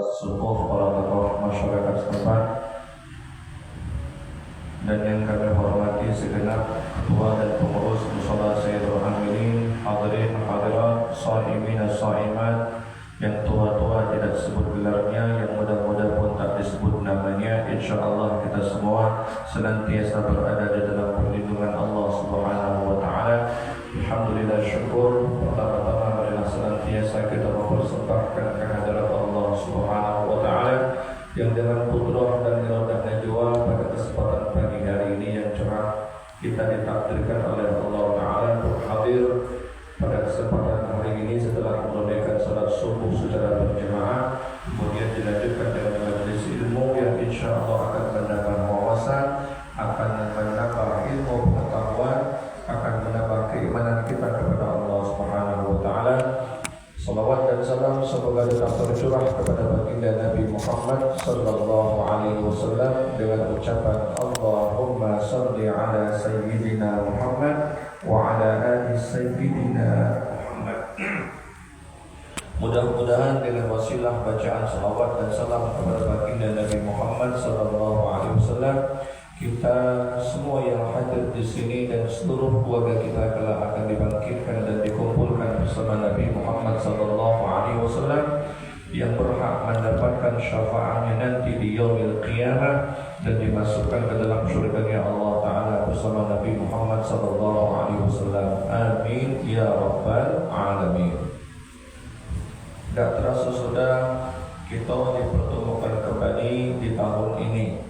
sesepuh para tokoh masyarakat setempat dan yang kami hormati segenap ketua dan pengurus mushola Sayyidul Aminin, hadirin hadirat, shaimin shaimat, yang tua-tua tidak disebut gelarnya, yang muda-muda pun tak disebut namanya. InsyaAllah kita semua senantiasa berada di dalam perlindungan Allah Subhanahu wa Ta'ala. Alhamdulillah, syukur. Pertama-tama marilah senantiasa kita mempersembahkan kehadirat Allah Subhanahu wa Ta'ala yang dengan qudrah dan iradah najwa pada kesempatan pagi hari ini yang cerah kita ditakdirkan oleh Allah Ta'ala untuk hadir pada kesempatan hari ini setelah menunaikan salat subuh secara berjamaah, kemudian dilanjutkan dengan majelis ilmu yang insya Allah akan menambah wawasan, akan menambah ilmu pengetahuan, akan menambah keimanan kita kepada Allah Subhanahu wa Ta'ala. Salawat dan salam semoga tetap tercurah kepada baginda Nabi Muhammad sallallahu alaihi wasallam dengan ucapan Allahumma salli ala sayyidina Muhammad wa ala ali sayyidina Muhammad. Mudah-mudahan dengan wasilah bacaan salawat dan salam kepada baginda Nabi Muhammad sallallahu alaihi wasallam, kita semua yang hadir di sini dan seluruh keluarga kita kelak akan dibangkitkan dan dikumpulkan bersama Nabi Muhammad sallallahu alaihi wasallam yang berhak mendapatkan syafaatnya nanti di yaumil qiyamah dan dimasukkan ke dalam syurga Allah Ta'ala bersama Nabi Muhammad sallallahu alaihi wasallam. Amin ya rabbal alamin. Tak terasa sudah kita dipertemukan kembali di tahun ini.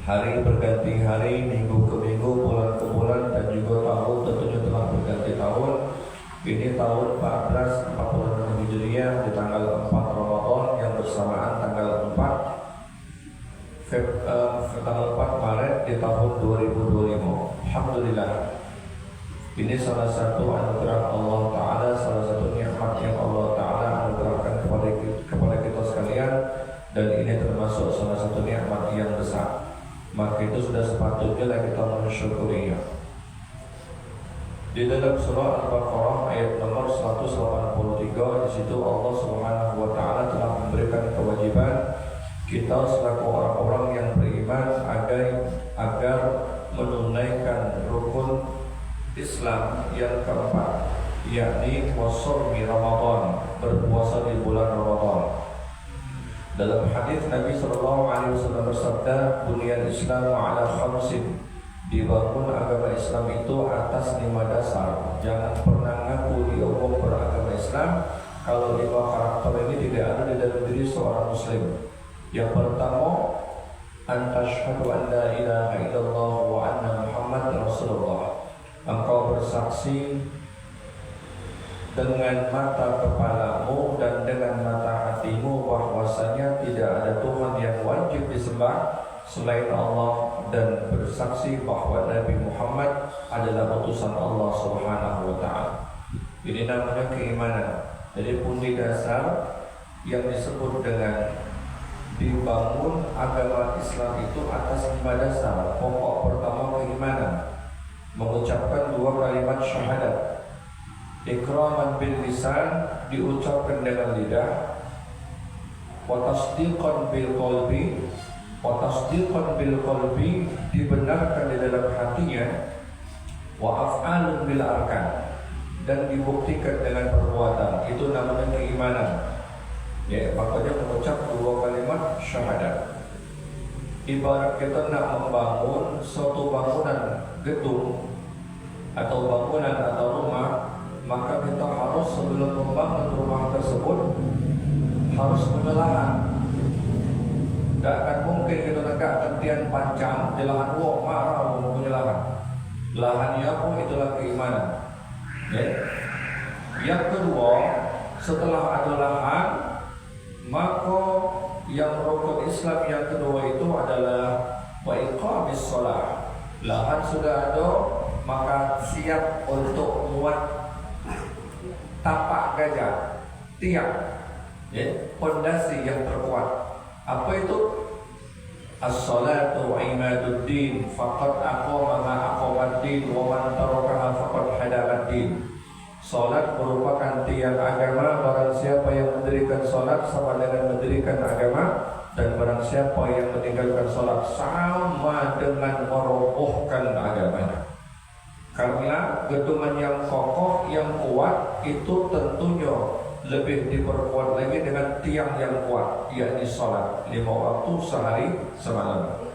Hari berganti hari, minggu ke minggu, bulan ke bulan, dan juga tahun tentunya telah berganti tahun. Ini tahun 1446 Hijriah di tanggal 4 Ramadan yang bersamaan tanggal 4 Maret di tahun 2025. Alhamdulillah. Ini salah satu anugerah Allah Ta'ala, salah satu nikmat yang Allah Ta'ala anugerahkan kepada kita sekalian, dan ini termasuk salah satu nikmat yang besar. Maka itu sudah sepatutnya kita mensyukurinya. Di dalam surah Al-Baqarah ayat nomor 183, di situ Allah Subhanahu wa Ta'ala telah memberikan kewajiban kita selaku orang-orang yang beriman agar menunaikan rukun Islam yang keempat, yakni wasawmi Ramadan, berpuasa di bulan Ramadan. Dalam hadis Nabi sallallahu alaihi wasallam bersabda, "Bunyan Islam ala khamsin." Dibangun agama Islam itu atas 5 dasar. Jangan pernah ngaku diomong beragama Islam kalau 5 karakter ini tidak ada di dalam diri seorang muslim. Yang pertama, antashhadu an la ilaha illallah wa anna Muhammad Rasulullah. Engkau bersaksi dengan mata kepalamu dan dengan mata hatimu bahwasanya tidak ada Tuhan yang wajib disembah selain Allah, dan bersaksi bahwa Nabi Muhammad adalah utusan Allah Subhanahu wa Ta'ala. Ini namanya keimanan. Jadi pundi dasar yang disebut dengan dibangun agama Islam itu atas 5 dasar. Pokok pertama keimanan, mengucapkan 2 kalimat syahadat. Ikraman bil lisan, diucapkan dengan lidah. Wa tasdiqan bil qalbi, wa tasdiqan bil qalbi, dibenarkan di dalam hatinya. Wa af'alun bil arkan, dan dibuktikan dengan perbuatan. Itu namanya keimanan. Ya, makanya mengucap 2 kalimat syahadat. Ibarat kita nak membangun suatu bangunan gedung atau bangunan atau rumah, maka kita harus sebelum membangun rumah tersebut harus menelah. Tak akan mungkin kita tegak tentian panjang di lahan wok marah punya lahan. Lahannya pun itulah keimanan. Ya. Yang kedua, setelah ada lahan, maka yang rukun Islam yang kedua itu adalah wa iqamis shalah. Lahan sudah ada, maka siap untuk muat tapak gajah, tiang, pondasi yang terkuat. Apa itu? As-salatu imaduddin, faqad aqama ma aqamaddin, wa man tarakaha faqad hadamaddin. Salat merupakan tiang agama. Barang siapa yang mendirikan salat sama dengan mendirikan agama, dan barang siapa yang meninggalkan salat sama dengan merobohkan agamanya. Karena gedungan yang kokoh, yang kuat itu tentunya lebih diperkuat lagi dengan tiang yang kuat, yakni salat 5 waktu sehari semalam.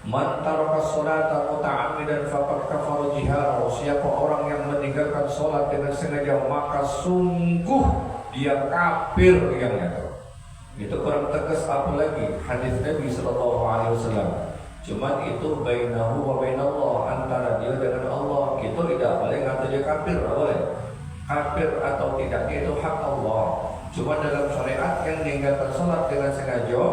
Man taraka sholata muta'ammidan faqad kafara jihara. Siapa orang yang meninggalkan salat dengan sengaja, maka sungguh dia kafir yang nyata. Itu kurang tegas apa lagi hadis Nabi sallallahu alaihi wasallam. Cuman itu bainahu wa bainallah, antara dia dengan Allah. Kita tidak boleh kata dia kafir, tidak boleh. Kafir atau tidaknya itu hak Allah. Cuma dalam syariat yang meninggalkan salat dengan sengaja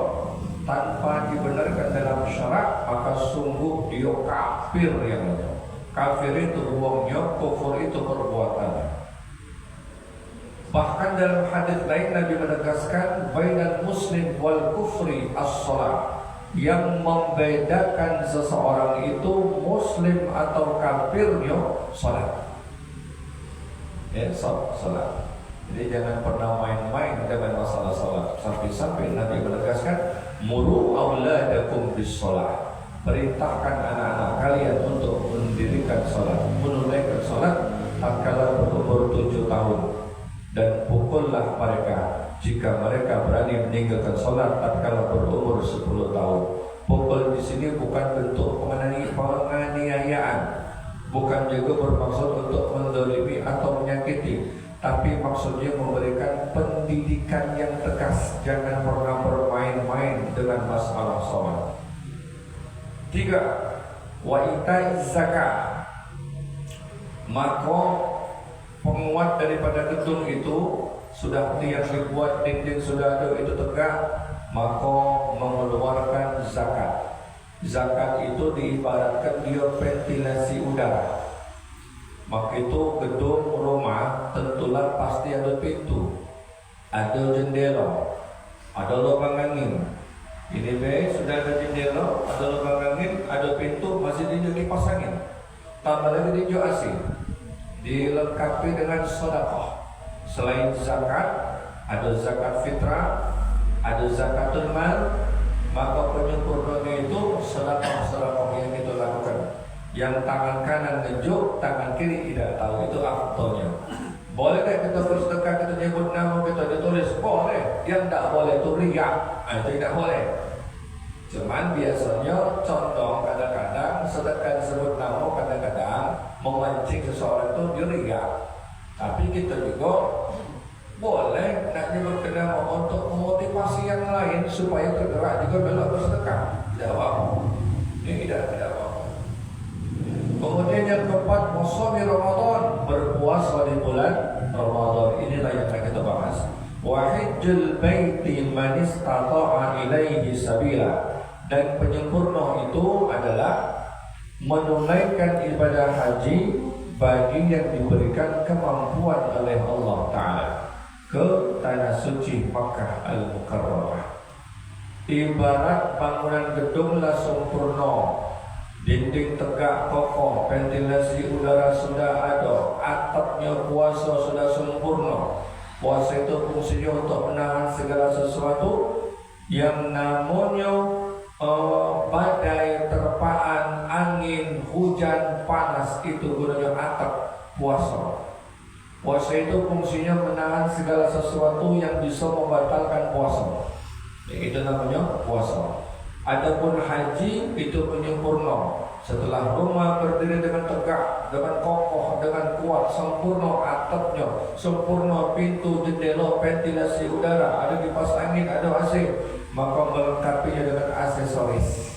tanpa dibenarkan dalam syarak, maka sungguh dia kafir yang ada. Kafir itu uangnya, kufur itu perbuatannya. Bahkan dalam hadis lain Nabi menegaskan bainal muslim wal kufri as-shalah. Yang membedakan seseorang itu muslim atau kafirnya salat. Ya, salat. Jadi jangan pernah main-main dengan masalah salat. Sampai-sampai Nabi menegaskan muru auladakum bis shalah. Perintahkan anak-anak kalian untuk mendirikan salat, menunaikan salat tatkala berumur 7 tahun, dan pukullah mereka jika mereka berani meninggalkan salat tatkala berumur 10 tahun. Pukul di sini bukan bentuk penganiayaan, bukan juga bermaksud untuk menzalimi atau menyakiti, tapi maksudnya memberikan pendidikan yang tegas. Jangan pernah bermain-main dengan masalah salat. 3. Wa itaiz zakat. Maka penguat daripada gedung itu sudah tiang dibuat, dinding sudah ada, itu tegak, maka mengeluarkan zakat. Zakat itu diibaratkan dia ventilasi udara. Maka itu gedung rumah tentulah pasti ada pintu, ada jendela, ada lubang angin. Ini sudah ada jendela, ada lubang angin, ada pintu, masih dikipas angin. Tambah lagi dijual AC, dilengkapi dengan sedekah. Selain zakat, ada zakat fitrah, ada zakatul mal. Maka penyempurnanya itu sedekah yang kita lakukan. Yang tangan kanan ngejuk, tangan kiri tidak tahu, itu afdolnya. Boleh tak kita bersedekah, kita nyebut nama, kita ditulis? Boleh. Yang tak boleh itu riya, itu tidak boleh. Cuman biasanya condong kadang-kadang sedekah disebut nama, kadang-kadang memancing seseorang itu riya. Tapi kita juga boleh nak nyebut nama untuk memotivasi yang lain supaya tergerak juga dalam bersedekah. Tidak apa-apa. Ini tidak apa-apa. Kemudian yang keempat, musami Ramadan, berpuasa di bulan Ramadan. Inilah yang akan kita bahas. Wa hajjul baiti man istata'a ilaihi sabila. Dan penyempurna itu adalah menunaikan ibadah haji bagi yang diberikan kemampuan oleh Allah Ta'ala ke tanah suci Makkah Al-Mukarramah. Ibarat bangunan gedunglah sempurna, dinding tegak kokoh, ventilasi udara sudah ada, atapnya puasa sudah sempurna. Puasa itu fungsinya untuk menahan segala sesuatu yang namanya badai, terpaan, angin, hujan, panas, itu gunanya atap puasa. Puasa itu fungsinya menahan segala sesuatu yang bisa membatalkan puasa. Itu namanya puasa. Adapun haji itu penyempurna. Setelah rumah berdiri dengan tegak, dengan kokoh, dengan kuat, sempurna atapnya, sempurna pintu, jendela, ventilasi udara, ada kipas angin, ada AC, maka melengkapinya dengan aksesoris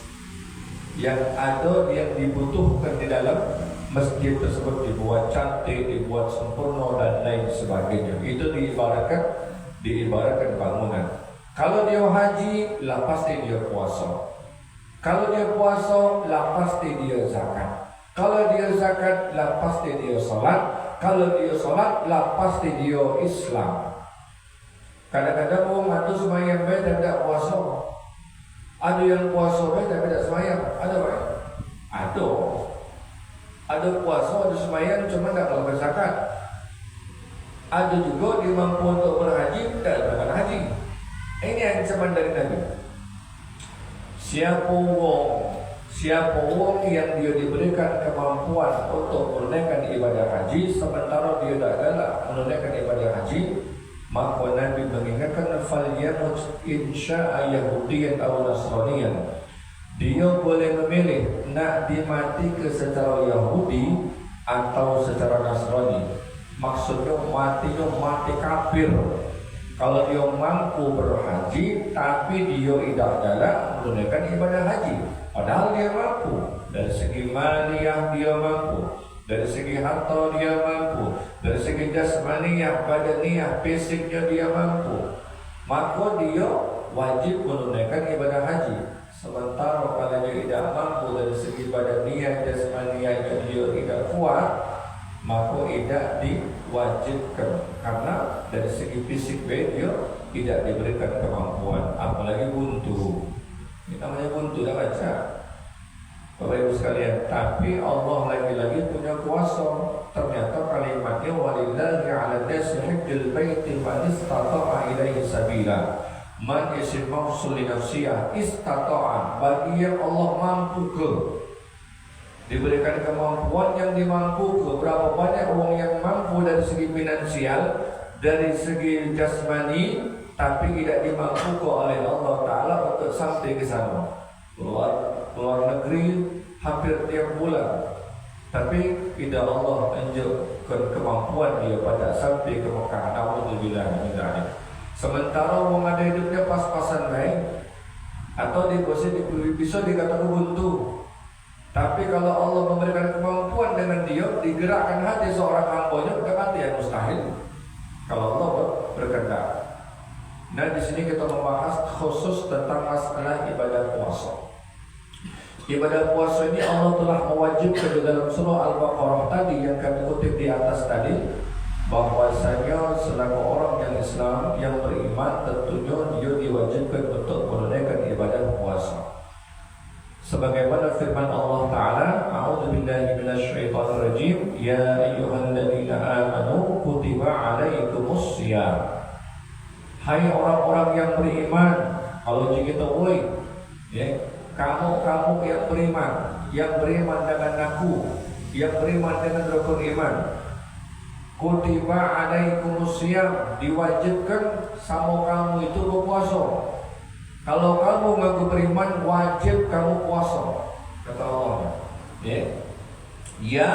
yang ada, yang dibutuhkan di dalam masjid tersebut, dibuat cantik, dibuat sempurna dan lain sebagainya. Itu diibaratkan bangunan. Kalau dia haji, lah pasti dia puasa. Kalau dia puasa, lah pasti dia zakat. Kalau dia zakat, lah pasti dia salat. Kalau dia salat, lah pasti dia Islam. Kadang-kadang orang ada semayang baik dan tidak puasa. Ada yang puasa baik tapi tidak semayang. Ada baik? Ada. Ada puasa, ada semayang, cuma tidak kalau berzakat. Ada juga dia mampu untuk berhaji, tak berangkat haji. Ini ancaman dari Nabi. Siapa wong yang dia diberikan kemampuan untuk menunaikan ibadah haji sementara dia tak galak menunaikan ibadah haji, maka Nabi mengingatkan falyamut insya'a yahudiyan aw nasraniyan. Dia boleh memilih nak dimati ke secara Yahudi atau secara Nasrani. Maksudnya matinya mati kafir. Kalau dia mampu berhaji tapi dia tidak galak menunaikan ibadah haji, padahal dia mampu dari segi maliyah, dia mampu dari segi harta, dia mampu dari segi jasmaniyah, badaniyah, fisiknya dia mampu, maka dia wajib menunaikan ibadah haji. Sementara kalau dia tidak mampu dari segi badaniyah, jasmaniyahnya dia tidak kuat, maka tidak diwajibkan karena dari segi fisik dia tidak diberikan kemampuan, apalagi buntu. Ini namanya buntu, dah baca Bapak Ibu sekalian. Tapi Allah lagi-lagi punya kuasa. Ternyata kalimatnya walillahi 'ala nasi hajjul baiti man istata'a ilaihi sabila. Man isim mausul li nafsiyah istata'a, bagi yang Allah mampu ke, diberikan kemampuan yang dimampu ke. Berapa banyak orang yang mampu dari segi finansial, dari segi jasmani, tapi tidak dimampu oleh Allah Ta'ala untuk sampai ke sana. Keluar negeri hampir tiap bulan, tapi tidak Allah tunjukkan kemampuan dia pada sampai ke Mekah. Alhamdulillah. Sementara orang ada hidupnya pas-pasan baik, atau bisa dikatakan buntu. Tapi kalau Allah memberikan kemampuan dengan dia, digerakkan hati seorang hambanya, bukan hati yang mustahil kalau Allah berkehendak. Nah, di sini kita membahas khusus tentang masalah ibadah puasa. Ibadah puasa ini Allah telah mewajibkan di dalam surah Al-Baqarah tadi yang kami kutip di atas tadi, bahwasanya selaku orang yang Islam yang beriman tentunya dia diwajibkan untuk menunaikan ibadah puasa. Sebagaimana firman Allah Ta'ala, a'udzubillahi minasyaitonir rajim, ya ayyuhalladzina amanu kutiba 'alaikumus shiyam. Hai orang-orang yang beriman, kalau kita ya, kamu yang beriman dengan aku, yang beriman dengan rukun iman. Kutiba 'alaikumus shiyam, diwajibkan sama kamu itu berpuasa. Kalau kamu mengaku beriman, wajib kamu puasa, kata Allah. Ya,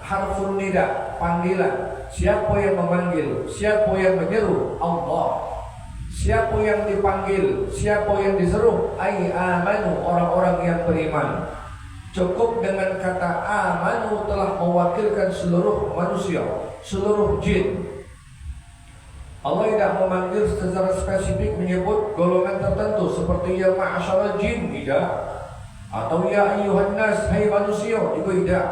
harfun nida, panggilan. Siapa yang memanggil? Siapa yang menyeru? Allah. Siapa yang dipanggil? Siapa yang diseru? Ai amanu, orang-orang yang beriman. Cukup dengan kata amanu telah mewakilkan seluruh manusia, seluruh jin. Allah tidak memanggil secara spesifik menyebut golongan tertentu seperti ya ma'asyarul jin, tidak, atau ya ayyuhan nas, hai manusia, juga tidak.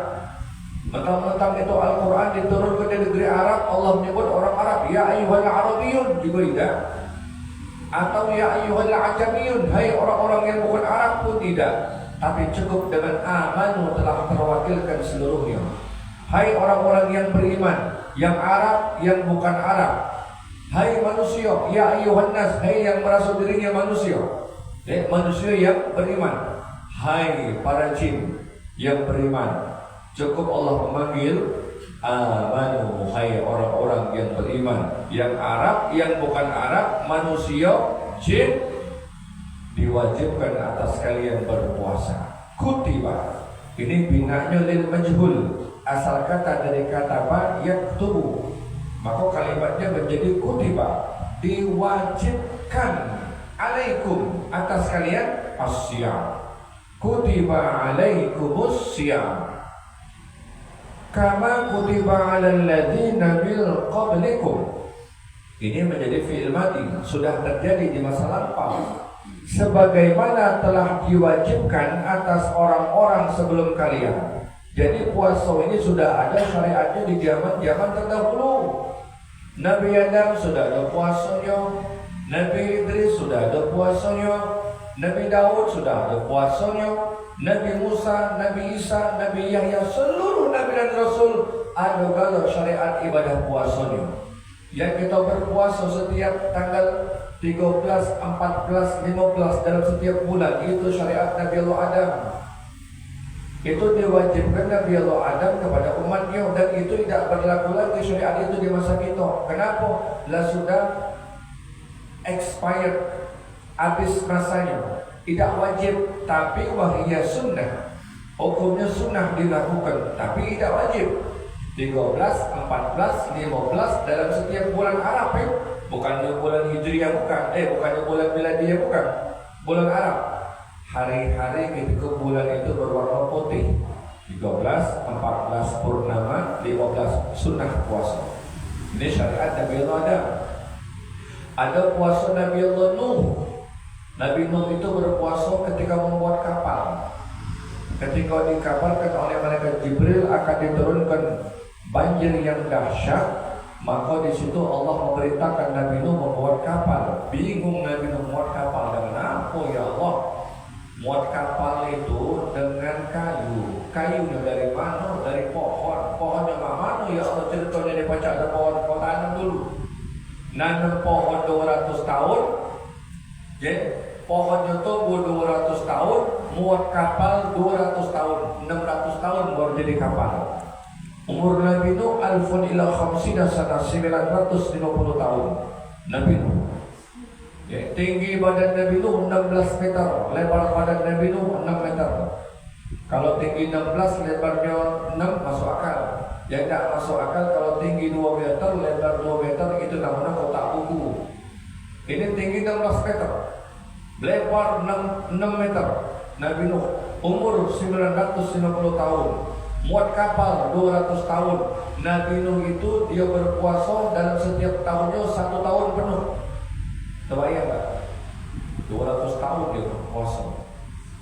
Mentang-mentang itu Al-Quran diturunkan di negeri Arab, Allah menyebut orang Arab, ya ayyuhal arabiyun, juga tidak. Atau ya ayyuhal ajamiyun, hai orang-orang yang bukan Arab pun tidak. Tapi cukup dengan amanu telah terwakilkan seluruhnya. Hai orang-orang yang beriman, yang Arab, yang bukan Arab. Hai manusia, ya ayyuhan nas, hai yang merasa dirinya manusia, manusia yang beriman. Hai para jin yang beriman. Cukup Allah memanggil amanu, hai orang-orang yang beriman, yang Arab, yang bukan Arab, manusia, jin, diwajibkan atas kalian berpuasa. Kutiba, ini binanya lil majhul, asal kata dari kata apa? Yaktubu. Maka kalimatnya menjadi kutiba, diwajibkan, alaikum, atas kalian as-siyam. Kutiba alaikumus siyam kama kutiba alal ladzina min qablikum. Ini menjadi fi'il madi, sudah terjadi di masa lampau. Sebagaimana telah diwajibkan atas orang-orang sebelum kalian. Jadi puasa ini sudah ada syariatnya di zaman-zaman terdahulu. Nabi Adam sudah ada puasanya, Nabi Idris sudah ada puasanya, Nabi Daud sudah ada puasanya, Nabi Musa, Nabi Isa, Nabi Yahya, seluruh Nabi dan Rasul ada kalau syariat ibadah puasanya. Yang kita berpuasa setiap tanggal 13, 14, 15 dalam setiap bulan, itu syariat Nabi Allah Adam. Itu diwajibkan Nabi Allah Adam kepada umatnya, dan itu tidak berlaku lagi syariat itu di masa kita. Kenapa? Lah sudah expired, habis masanya. Tidak wajib, tapi wahiyah sunnah. Hukumnya sunnah dilakukan, tapi tidak wajib. 13, 14, 15 dalam setiap bulan Arab ya. Bukannya bulan Hijriah bukan, bukannya bulan Miladiyah bukan. Bulan Arab. Hari-hari ketika bulan itu berwarna putih. 13, 14 purnama, 15 sunnah puasa. Ini syariat Nabi Allah Adam. Ada puasa Nabi Allah Nuh. Nabi Nuh itu berpuasa ketika membuat kapal. Ketika dikabarkan oleh malaikat Jibril akan diturunkan banjir yang dahsyat, maka di situ Allah memerintahkan Nabi Nuh membuat kapal. Bingung Nabi Nuh membuat kapal dengan apa ya Allah? Muat kapal itu dengan kayu. Kayunya dari mana? Dari pohon. Pohonnya mana ya Allah? Ceritanya dibaca ada pohon, kau tanam dulu. Nanam pohon 200 tahun. Pohonnya tumbuh 200 tahun, muat kapal 200 tahun, 600 tahun baru jadi kapal. Umur Nabi Nuh alfun ila khamsina sana 950 tahun. Nabi Nuh. Tinggi badan Nabi Nuh 16 meter, lebar badan Nabi Nuh 6 meter. Kalau tinggi 16, lebarnya 6 masuk akal. Yang tidak masuk akal kalau tinggi 2 meter, lebar 2 meter, itu namanya kotak buku. Ini tinggi 16 meter, lebar 6 meter. Nabi Nuh umur 950 tahun, muat kapal 200 tahun. Nabi Nuh itu dia berpuasa dalam setiap tahunnya 1 tahun penuh. Terbayang tak? 200 tahun dia berpuasa.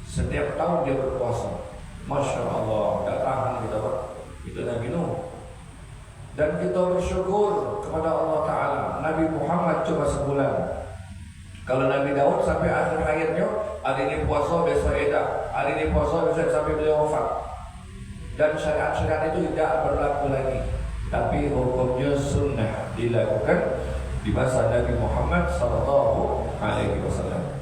Setiap tahun dia berpuasa. Masya Allah, tak tahan kita Pak. Itu Nabi Nuh. Dan kita bersyukur kepada Allah Ta'ala. Nabi Muhammad cuma sebulan. Kalau Nabi Daud sampai akhir hayatnya, hari ini puasa, besok edak. Hari ini puasa, besok sampai beliau wafat. Dan syariat-syariat itu tidak berlaku lagi. Tapi hukumnya sunnah dilakukan di masa Nabi Muhammad sallallahu alaihi wasallam.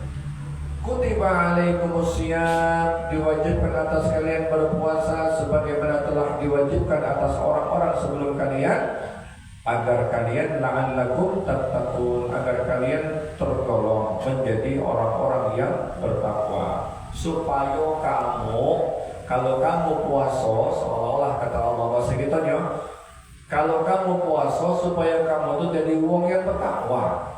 Kutiba alaikumusiyam, diwajibkan atas kalian berpuasa sebagaimana telah diwajibkan atas orang-orang sebelum kalian, agar kalian la'allakum tattaqun, agar kalian tergolong menjadi orang-orang yang bertakwa. Supaya kamu, kalau kamu puasa, seolah-olah kata Allah bahasa kitanya, kalau kamu puasa supaya kamu itu jadi wong yang bertakwa.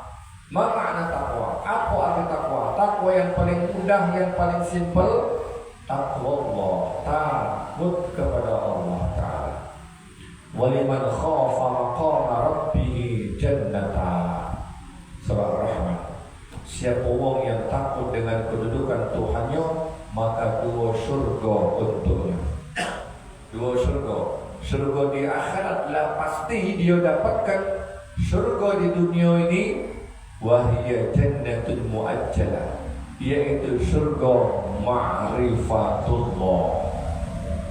Apa makna takwa? Apa arti takwa? Takwa yang paling mudah, yang paling simple, takwa Allah, takut kepada Allah Ta'ala. Waliman khafa maqama rabbih jannata. Surah Rahman. Siapa wong yang takut dengan kedudukan Tuhannya, maka 2 surga untuknya. 2 surga. Surga di akhirat lah pasti dia dapatkan. Surga di dunia ini wahiyya jannatul muajjalah, yaitu surga ma'rifatullah.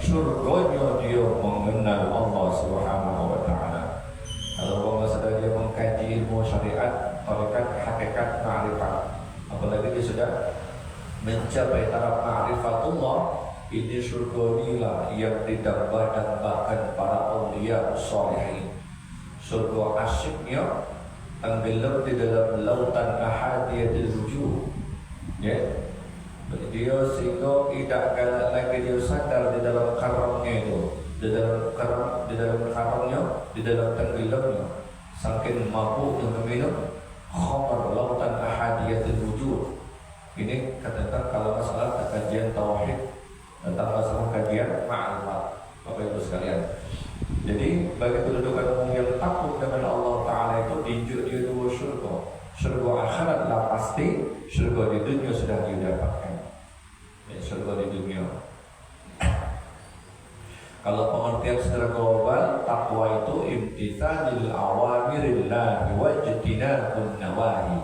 Surganya dia mengenal Allah Subhanahu wa ta'ala. Kalau orang sedang dia mengkaji ilmu syariat, tarekat, hakikat, ma'rifat, apalagi dia sudah mencapai taraf ma'rifatullah, ini surga inilah yang didambakan para awliya salihin. Surga asyiknya tenggelam di dalam lautan ahadiyatul wujuh. Dia sehingga tidak galak lagi dia sadar di dalam karamnya itu, di dalam karamnya, di dalam tenggelamnya, saking mabuk dengan minum khamar lautan ahadiyatul wujuh. Ini katakan kalau masalah kajian tauhid, tentang masalah kajian ma'rifat, Bapak Ibu sekalian. Jadi bagi kedudukan orang yang takut dengan Allah Ta'ala itu diinjak dia 2 surga. Surga akhirat lah pasti, surga di dunia sudah didapatkan. Surga di dunia. Kalau pengertian secara global, takwa itu imtithalil awamirillah wajtinabun nawahi,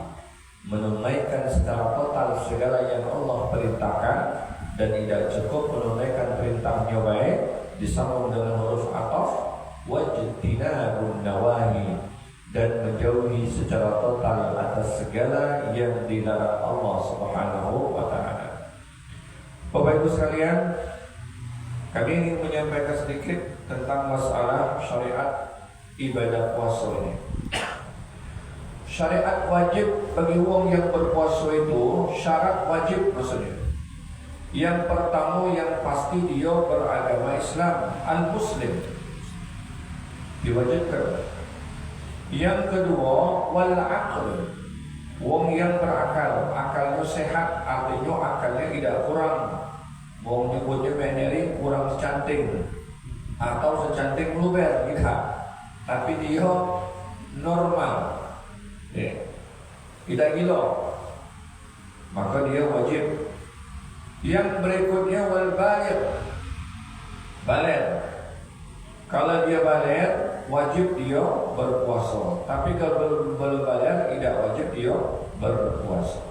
menunaikan secara total segala yang Allah perintahkan, dan tidak cukup menunaikan perintahnya baik disambung dengan huruf ataf wajtinabun nawahi, dan menjauhi secara total atas segala yang dilarang Allah Subhanahu wa taala. Bapak Ibu sekalian, kami ingin menyampaikan sedikit tentang masalah syariat ibadah puasa ini. Syariat wajib bagi orang yang berpuasa itu, syarat wajib maksudnya. Yang pertama yang pasti dia beragama Islam, al-Muslim, diwajibkan. Yang kedua, wal aql, wong yang berakal, akalnya sehat, artinya akalnya tidak kurang. Wong nyebutnya meneri kurang secanting atau secanting luber, tidak. Tapi dia normal, tidak gila, maka dia wajib. Yang berikutnya wal baligh, baligh. Kalau dia baligh, wajib dia berpuasa. Tapi kalau belum baligh, tidak wajib dia berpuasa.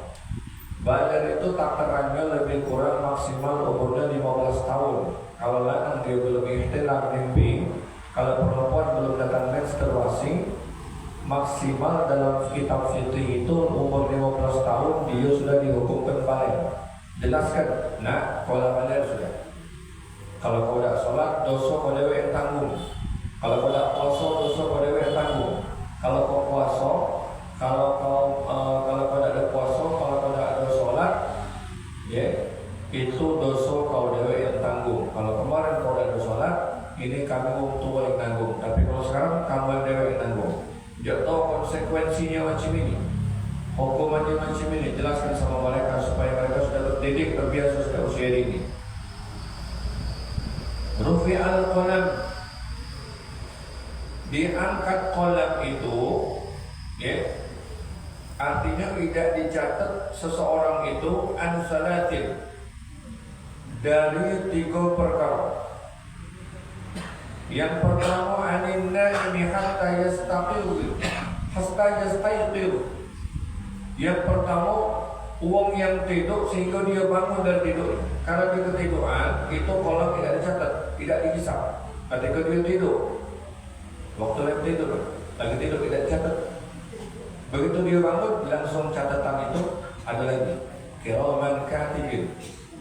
Baligh itu takarannya lebih kurang maksimal umurnya 15 tahun. Kalau lanang dia belum ihtilam mimpi, kalau perempuan belum datang menstruasi, maksimal dalam kitab fikih itu umur 15 tahun dia sudah dihukumkan baligh. Jelaskan, nah kalau baligh sudah. Kalau kau tidak sholat, dosa kau dewe yang tanggung. Kalau kau tidak puasa, dosa kau dewe yang tanggung. Kalau kau puasa, kalau kau tidak ada puasa, kalau kau tidak ada sholat, itu dosa kau dewe yang tanggung. Kalau kemarin kau tidak ada sholat, ini kami orang tua yang tanggung. Tapi kalau sekarang kamu yang dewe yang tanggung. Dia tahu konsekuensinya macam ini, hukumannya macam ini. Jelaskan sama mereka supaya mereka sudah terdidik, terbiasa sejak usia ini. Rufi al-qalam, diangkat qalam itu, artinya tidak dicatat seseorang itu an salatin, dari 3 perkara. Yang pertama anin naimi hatta yastaqil. Yang pertama uang yang tidur sehingga dia bangun dari tidur. Karena dia ketiduran, itu kolam tidak dicatat, tidak dihisap. Ketika dia tidur, waktu lagi tidur tidak dicatat. Begitu dia bangun, langsung catatan itu ada lagi. Kiraman katibin,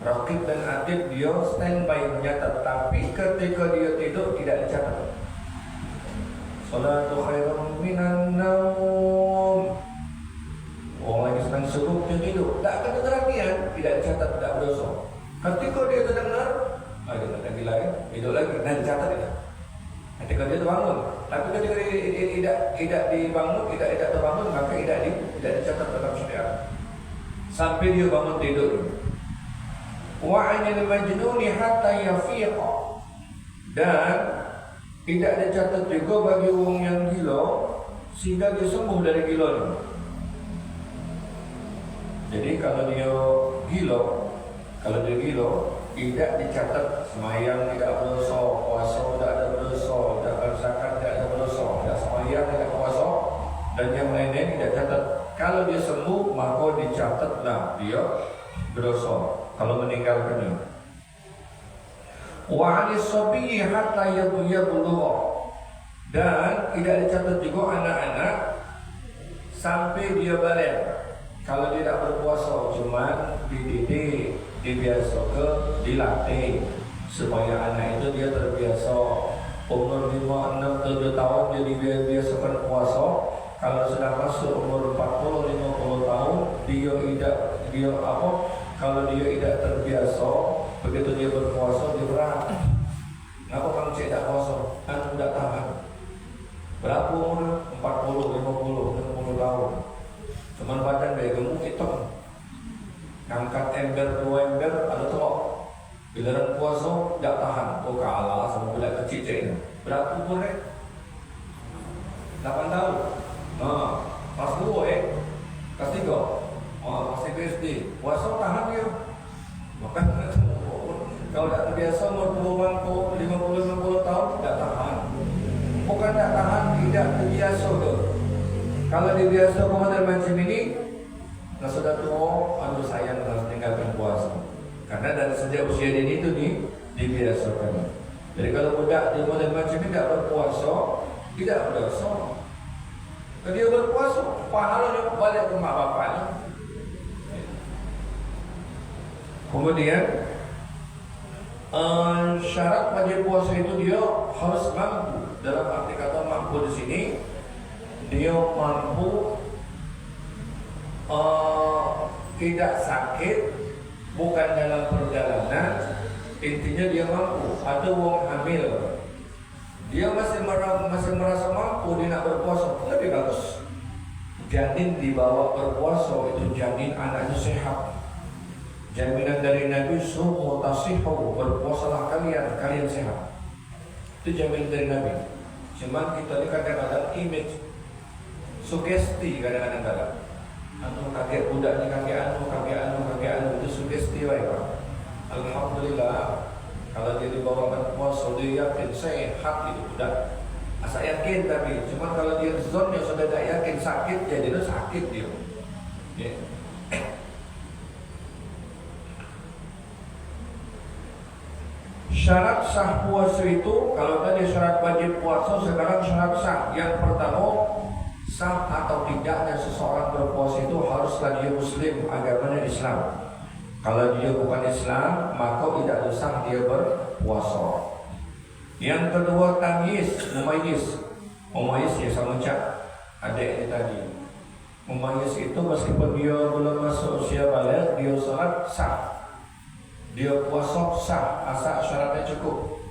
raqib dan atid, dia standby mencatat. Tapi ketika dia tidur tidak dicatat. Salatu khairum minan naum. Orang lagi sedang subuh dia tidur, tak ada keterangan, tidak dicatat, tidak berdosa. Ketika dia terdengar, dia lagi lain, tidur lagi, dan dicatat tidak. Ketika dia terbangun, tapi ketika dia tidak dibangun, tidak terbangun, maka tidak dicatat dalam syariat. Sampai dia bangun tidur. Wa 'anil majnuni hatta yafiqa, dan tidak dicatat juga bagi orang yang gila sehingga dia sembuh dari gilanya. Jadi kalau dia gila, tidak dicatat semayang tidak berdosa, puasa tidak ada berdosa, tidak zakat tidak ada berdosa, tidak semayang tidak puasa, dan yang lainnya tidak catat. Kalau dia sembuh, maka dicatatlah dia berdosa kalau meninggalkannya. Wa 'anis sabiyyi hatta yablugha, dan tidak dicatat juga anak-anak sampai dia balik. Kalau tidak berpuasa, cuma dididik, dibiasakan, dilatih supaya anak itu dia terbiasa. Umur 5, 6, 7 tahun dia dibiasakan puasa. Kalau sudah masuk umur 40, 50 tahun, kalau dia tidak terbiasa, begitu dia berpuasa dia berat. Kenapa kamu tidak puasa? Kan tidak tahan. Berapa umur? 40, 50, 60 tahun. Cuman badan dia gemuk hitam. Angkat ember 2 ember ada telok. Bila puasa tidak tahan. Oh kalah sama budak kecil ini. Berapa umurnya? 8 tahun. Kelas 2 kelas 3. Masih SD. Puasa tahan dia. Maka kalau tidak terbiasa umur 50 tahun tidak tahan. Bukan tidak tahan, tidak terbiasa tu. Kalau dibiasa komandan macam ini, sudah tua, sayang harus tinggalkan puasa. Karena dari sejak usia dini itu dibiasakan. Jadi kalau budak di komandan macam ini tidak berpuasa, tidak berdosa. Kalau dia berpuasa, pahalanya balik ke mak bapaknya. Kemudian syarat wajib puasa itu dia harus mampu. Dalam arti kata mampu di sini, dia mampu tidak sakit, bukan dalam perjalanan. Intinya dia mampu. Ada orang hamil, dia masih merasa mampu, dia nak berpuasa, lebih bagus. Janin dibawa berpuasa itu janin anaknya sehat. Jaminan dari Nabi, sumu tasihu, berpuasalah kalian sehat. Itu jaminan dari Nabi. Cuman kita ini kadang-kadang image, sugesti kadang-kadang. Anu kakek budak ni kakek anu itu sugesti baik. Alhamdulillah, kalau dia dibawa berpuasa dia yakin sehat itu budak. Asa yakin tapi, cuman kalau dia zon yang sudah tak yakin sakit, jadi dia sakit dia. Yeah. Syarat sah puasa itu, kalau tadi syarat wajib puasa, sekarang syarat sah. Yang pertama, sah atau tidaknya seseorang berpuasa itu haruslah dia muslim, agamanya Islam. Kalau dia bukan Islam, maka tidak sah dia berpuasa. Yang kedua, tamyiz, mumayyiz ya sama cak adik ini tadi. Mumayyiz itu meskipun dia belum masuk usia balik, dia salat sah. Dia puasa sah, asal syaratnya cukup.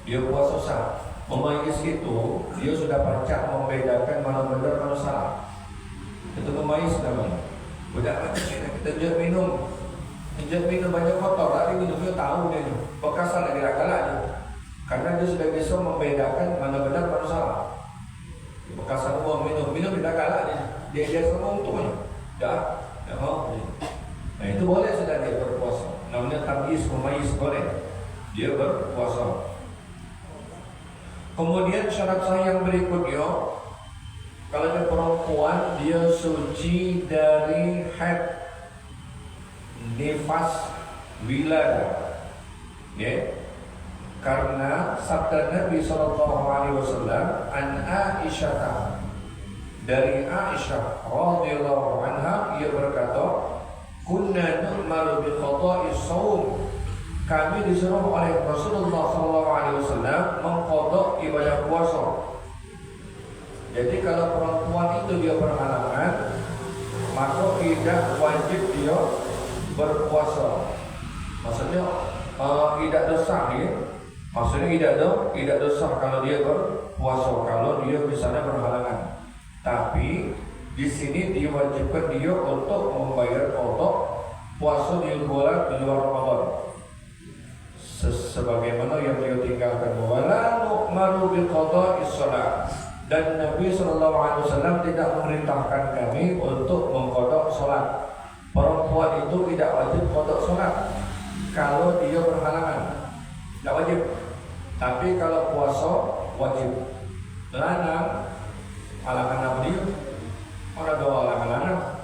Dia puasa sah. Mumayyiz itu dia sudah pacak membedakan mana benar mana salah. Itu mumayyiz namanya. Budak macam kita jauh minum banyak kotor, tapi minumnya tahu dia tu. Bekasan dari rakalah dia. Karena dia sudah bisa membedakan mana benar mana salah. Bekasan uang minum di rakalah dia semua untungnya. Dah mau. Nah itu boleh sudah dia berpuasa. Namanya tamyiz, mumayyiz boleh dia berpuasa. Kemudian syarat sah yang berikutnya, kalau dia perempuan dia suci dari haid, nifas, wiladah. Ya. Karena sabda Nabi SAW an Aisyah, dari Aisyah radhiyallahu anha, ia berkata, kunna nu'malu bi qada'i shaum, kami disuruh oleh Rasulullah SAW mengqada ibadah puasa. Jadi kalau perempuan itu dia berhalangan, maka tidak wajib dia berpuasa. Maksudnya tidak dosa ya. Maksudnya tidak dosa kalau dia berpuasa, kalau dia misalnya berhalangan. Tapi di sini diwajibkan dia untuk membayar qada puasa di luar Ramadan. Sebagaimana yang dia tinggalkan, wala nu'maru bi qada'is shalah, dan Nabi SAW tidak memerintahkan kami untuk mengqada salat. Perempuan itu tidak wajib qada salat kalau dia berhalangan, tidak wajib. Tapi kalau puasa wajib. Lanang halangan apa dia? Orang dua halangan.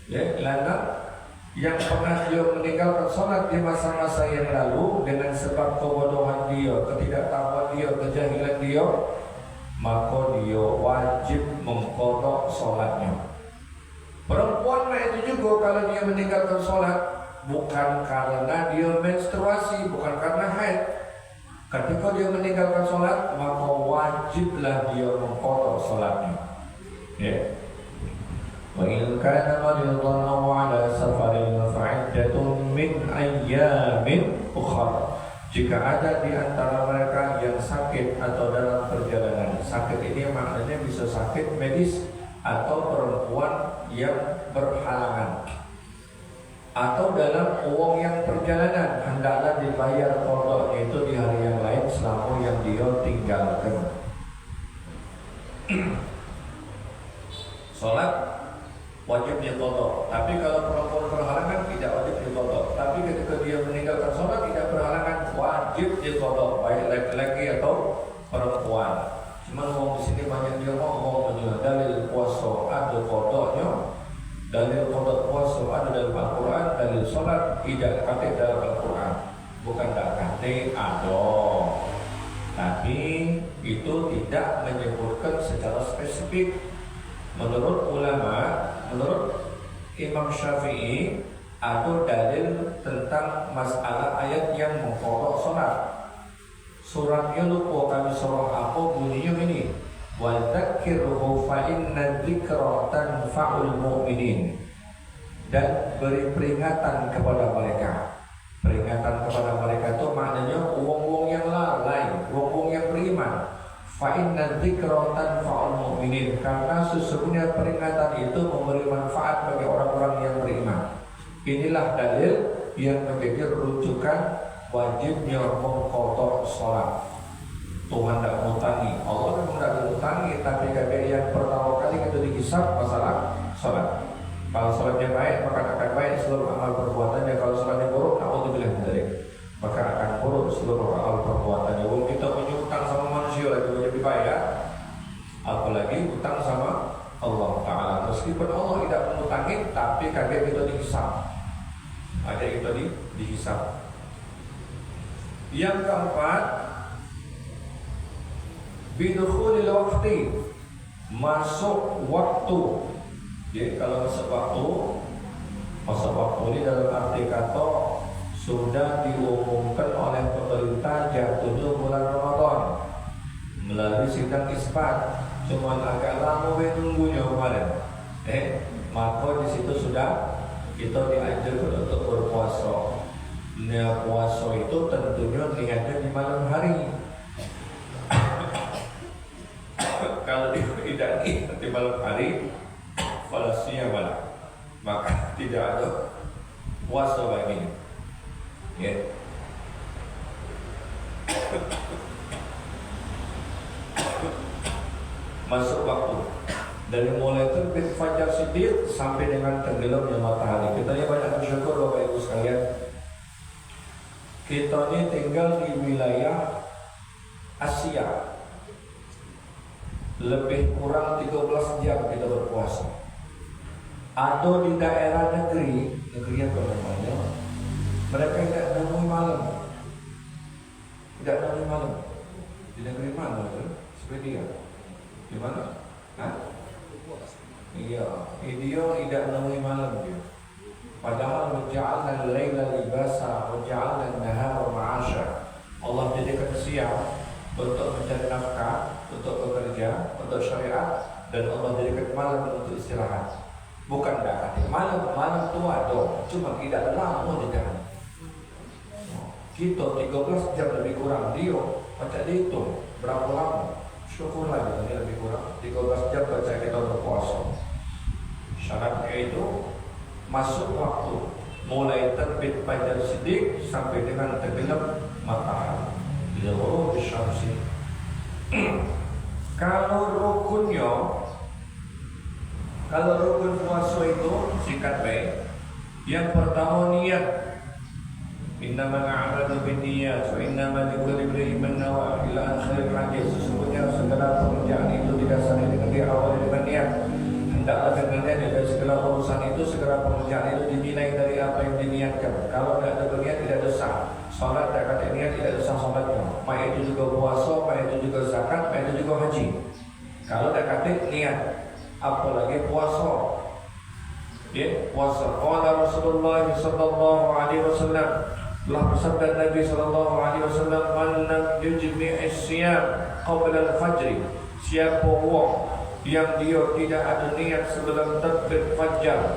Ya, lanang yang pernah dia meninggalkan sholat di masa-masa yang lalu dengan sebab kebodohan dia, ketidaktahuan dia, kejahilan dia, maka dia wajib mengqada sholatnya. Perempuan itu juga kalau dia meninggalkan sholat bukan karena dia menstruasi, bukan karena haid. Ketika dia meninggalkan sholat, maka wajiblah dia mengqada sholatnya. Ya. وَإِنْ كَانَ مَرِيضًا أَوْ عَلَى سَفَرٍ فَعِدَّةٌ مِنْ أَيَّامٍ أُخَرَ. Jika ada di antara mereka yang sakit atau dalam perjalanan. Sakit ini maknanya bisa sakit medis atau perempuan yang berhalangan, atau dalam uang yang perjalanan, hendaklah dibayar qada itu di hari yang lain selama yang dia tinggalkan. Salat wajib diqada, tapi kalau perempuan berhalangan tidak wajib diqada. Tapi ketika dia meninggalkan salat tidak berhalangan, wajib diqada, baik laki-laki atau perempuan. Cuma orang di sini banyak dia ngomong dalil puasa ada qadanya, dalil qada puasa ada dalam Al-Quran, dalil salat tidak ada dalam Al-Quran. Bukan tak ada, tapi itu tidak menyebutkan secara spesifik. Menurut ulama, menurut Imam Syafi'i, ada dalil tentang masalah ayat yang mengkotok solat. Suratnya lupa kami surah apa bunyinya ini. Wa dzakirhu fa inna dzikra tanfa'ul mu'minin. Dan beri peringatan kepada mereka. Peringatan kepada mereka itu maknanya wong-wong yang lalai, wong-wong yang beriman. Fa inna dzikra tanfa'ul mu'minin, karena sesungguhnya peringatan itu memberi manfaat bagi orang-orang yang beriman. Inilah dalil yang menjadi rujukan wajibnya mengqadha salat. Tuhan tidak mengutangi, Allah memang tidak mengutangi, tapi kakek yang pertama kali itu dihisab masalah salat. Kalau salatnya baik maka akan baik seluruh amal perbuatannya. Kalau salatnya buruk, naudzubillah min dzalik, maka akan buruk seluruh amal perbuatannya. Wong kita punya utang sama manusia lagi lebih bayar, apalagi utang sama Allah Taala. Meskipun Allah tidak mengutangi, tapi kakek itu dihisab. Ada itu dihisab. Yang keempat, bidukhulil waqti, masuk waktu. Jadi kalau masuk waktu ini dalam arti kata sudah diumumkan oleh pemerintah jatuhnya bulan Ramadan melalui sidang isbat. Cuma agak lama nunggunya kemarin. Maka di situ sudah kita diajarkan untuk berpuasa. Nah, puasa itu tentunya niatnya di malam hari. Kalau tidak di malam hari, falasnya malam, maka tidak ada puasa baginya. Ya. Masuk waktu dari mulai terbit fajar siddiq sampai dengan tenggelamnya matahari. Kita ini banyak bersyukur Bapak Ibu sekalian. Kita ini tinggal di wilayah Asia. Lebih kurang 13 jam kita berpuasa. Atau di daerah negeri apa namanya? Mereka tidak nemui malam. Tidak nemui malam. Di negeri mana itu? Swedia. Di mana? Iya, India tidak nemui malam dia. Padahal waja'alna al-laila libasa waja'alna an-nahara ma'asha. Allah jadikan siang untuk mencari nafkah, untuk bekerja, untuk syariat, dan Allah jadikan malam untuk istirahat. Bukan dah malam tua dong, cuma tidak lama juga. Kita 13 jam lebih kurang dia, macam dihitung berapa lama? Syukurlah ini lebih kurang 13 jam baca kita berpuasa. Syaratnya itu masuk waktu mulai terbit fajar siddiq sampai dengan tenggelam matahari. Lalu disyamsi. Kalau rukun puasa itu singkat baik. Yang pertama niat. Innamal a'malu binniyat wa innamal likulli imrin ma nawa ila akhir hadis. Sesungguhnya segala pekerjaan itu didasari dengan diawali dengan niat. Hendaklah dengan niat dari segala urusan itu, segala pekerjaan itu dinilai dari apa yang diniatkan. Kalau tidak ada berniat tidak ada sah. Salat tidak kata niat tidak ada sah salatnya. Baik itu juga puasa, baik itu juga zakat, baik itu juga haji. Kalau tidak kata niat, apalagi puasa. Puasa. Qala Rasulullah sallallahu alaihi wasallam, telah bersabda Nabi sallallahu alaihi wasallam, "Man lam yujmi' as-siyam qabla al-fajr." Siapa wong yang dia tidak ada niat sebelum terbit fajar,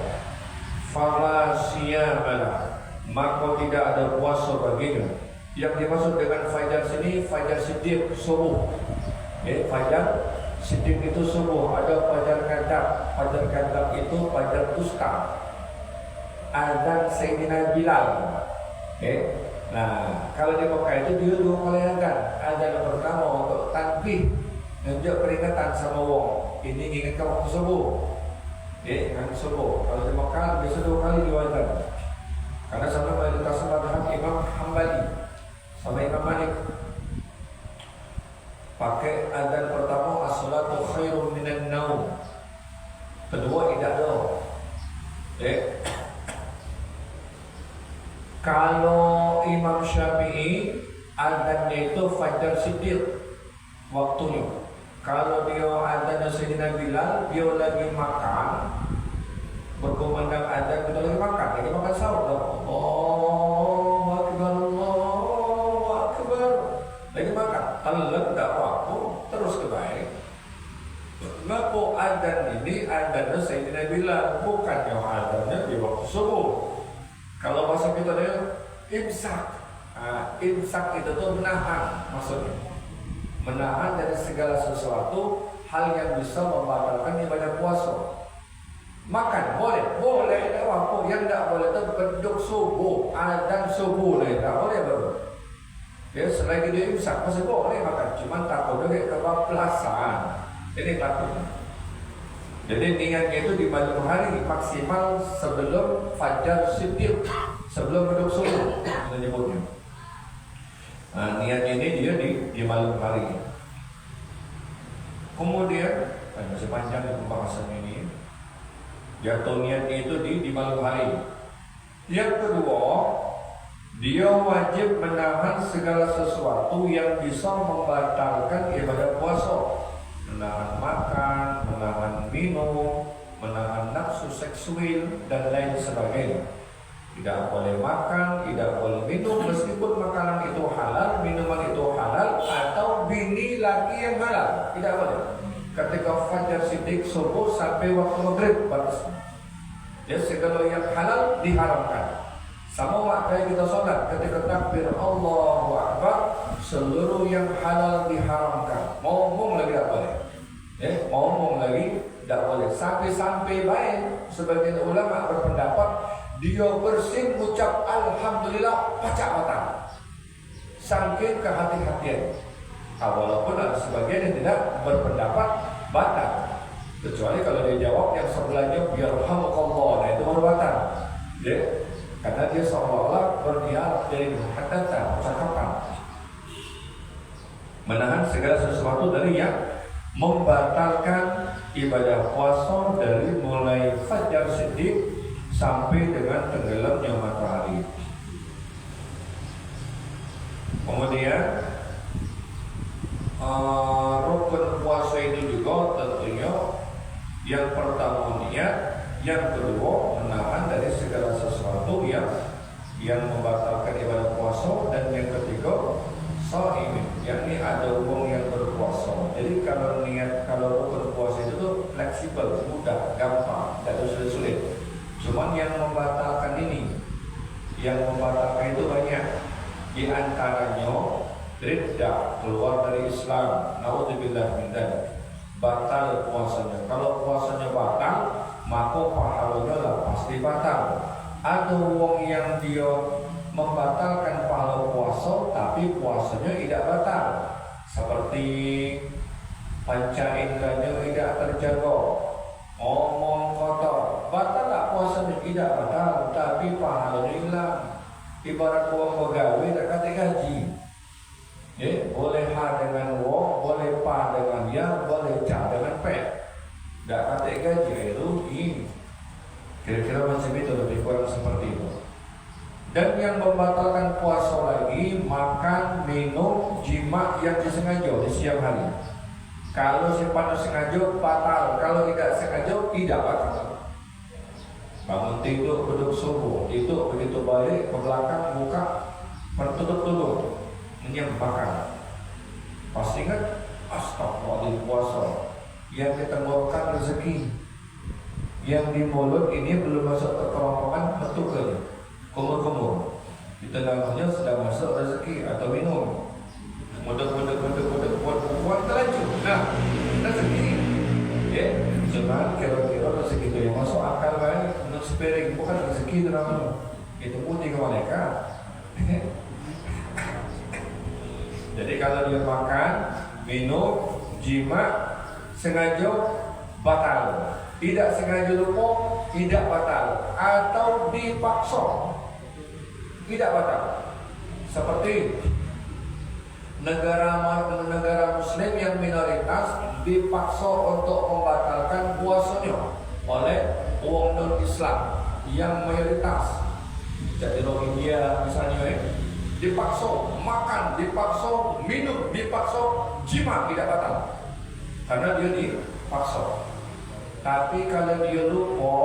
fala siyamalah, maka tidak ada puasa baginya. Yang dimaksud dengan fajar sini, fajar siddiq subuh. Fajar siddiq itu subuh. Ada fajar kadab. Fajar kadab itu fajar dusta. Azan Sayyidina Bilal. Nah, kalau di Mekah itu dia 2 kali azan. Azan yang pertama untuk tanbih, menunjuk peringatan sama wong. Ini ingatkan waktu subuh. Kan subuh. Kalau di Mekah biasa 2 kali diwajibkan. Karena sama mayoritas madhab Imam Hambali sama Imam Malik pakai azan pertama as-salatu khairum minan naum. Kedua tidak ada. Kalau Imam Syafi'i azannya itu fajar siddiq waktunya. Kalau dia adzan Sayyidina Bilal, dia lagi makan, berkumandang adzan, kita lagi makan sahur. Allahu Akbar, Allahu Akbar. Lagi makan, telan tak waktu, terus kebaik. Ngaku adzan ini adzan Sayyidina Bilal, bukannya adzannya di waktu subuh. Kalau bahasa kita ada imsak. Imsak itu tuh menahan, maksudnya menahan dari segala sesuatu hal yang bisa membatalkan ibadah puasa. Makan boleh tak apa, yang tak boleh itu beduk subuh, adzan subuh lah, tak boleh baru. Ya selagi dia imsak masih boleh makan, cuma takut dia kebablasan. Ini takutnya. Jadi niatnya itu di malam hari maksimal sebelum fajar siddiq, sebelum beduk subuh kita nyebutnya. Niatnya ini dia di malam hari. Kemudian masih panjang pembahasan ini. Jatuh niatnya itu di malam hari. Yang kedua, dia wajib menahan segala sesuatu yang bisa membatalkan ibadah puasa. Menahan makan, menahan minum, menahan nafsu seksual dan lain sebagainya. Tidak boleh makan, tidak boleh minum meskipun makanan itu halal, minuman itu halal, atau bini laki yang halal, tidak boleh. Ketika fajar siddiq subuh sampai waktu maghrib batas. Ya segala yang halal diharamkan. Sama waktu kita sholat, ketika takbir Allahu Akbar, seluruh yang halal diharamkan. Mau ngomong lagi tak boleh. Mau ngomong lagi tak boleh. Sampai-sampai baik sebagian ulama berpendapat dia bersin ucap alhamdulillah baca batal. Saking kehati-hatian. Walaupun ada sebagian yang tidak berpendapat batal. Kecuali kalau dia jawab yang sebelahnya biarhamukallah, nah itu baru batal. Karena dia seolah-olah berdialog dari hadatan, ucapan. Menahan segala sesuatu dari yang membatalkan ibadah puasa dari mulai fajar siddiq sampai dengan tenggelamnya matahari. Kemudian rukun puasa itu juga tentunya yang pertama niat, yang kedua menahan dari segala sesuatu yang membatalkan ibadah puasa, dan yang ketiga shaim, yakni ada orang yang berpuasa. Jadi kalau rukun puasa itu tuh fleksibel, mudah, gampang, tidak sulit-sulit. Cuman yang membatalkan itu banyak. Di antaranya riddah, keluar dari Islam, naudzubillah min dzalik, batal puasanya. Kalau puasanya batal, maka pahalanya lah pasti batal. Ada wong yang dia membatalkan pahala puasa tapi puasanya tidak batal, seperti panca inderanya tidak terjaga, ngomong kotor, batal tak puasanya? Tidak batal, tapi pahalanya hilang. Ibarat uang pegawai tak kata gaji. Boleh ha dengan wong, boleh pa dengan ya, boleh ca dengan pe. Tak kata gaji, rugi. Kira-kira macam itu, lebih kurang seperti itu. Dan yang membatalkan puasa lagi, makan, minum, jima yang disengaja di siang hari. Kalau sifatnya sengaja batal, kalau tidak sengaja tidak batal. Bangun tidur, duduk subuh, itu begitu balik ke belakang, buka, bertutup-tutup, menyampaikan. Pasti ingat, astagfirullahaladzim, puasa yang ditenggorokan rezeki, yang di mulut ini belum masuk ke kerongkongan, betul ke kumur-kumur. Di tengahnya sedang masuk rezeki atau minum. Mudah-mudah buat terlanjur. Nah, rezeki. Cuman kira-kira rezeki itu yang masuk akal baik untuk sparing, bukan rezeki itu namanya. Itu putih ke malaikat. Jadi kalau dia makan, minum, jima, sengaja batal. Tidak sengaja lupa, tidak batal. Atau dipaksa, tidak batal. Seperti negara muslim yang minoritas dipaksa untuk membatalkan puasanya oleh orang non-Islam yang mayoritas. Jadi Rohingya misalnya, dipaksa makan, dipaksa minum, dipaksa jima, tidak batal. karena dia dipaksa. Tapi kalau dia lupa,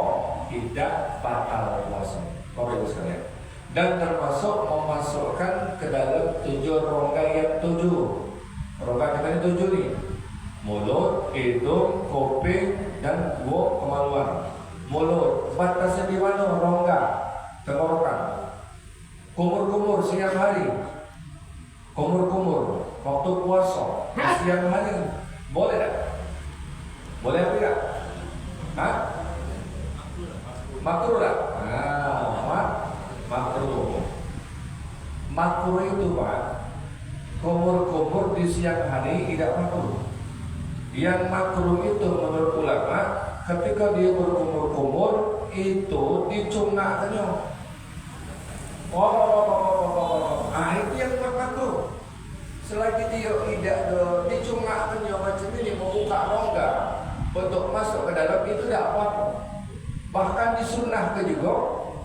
tidak batal puasa. Bapak Ibu sekalian. Dan termasuk memasukkan ke dalam 7 rongga yang 7. Rongga kita ini 7 nih. Mulut, hidung, kuping, dan 2 kemaluan. Mulut, batasnya di mana? Rongga, tenggorokan. Kumur-kumur siang hari. Kumur-kumur waktu puasa siang hari. Boleh tak? Boleh apa tidak? Hah? Makruh tak? Makruh. Makruh itu Pak, kumur-kumur di siang hari tidak makruh. Yang makruh itu menurut ulama, ketika dia berkumur-kumur itu dicungakkannya. Itu yang buat makruh. Selagi dia tidak dicungakkannya macam ini, membuka rongga untuk masuk ke dalam, itu tidak apa-apa. Bahkan disunnahkan juga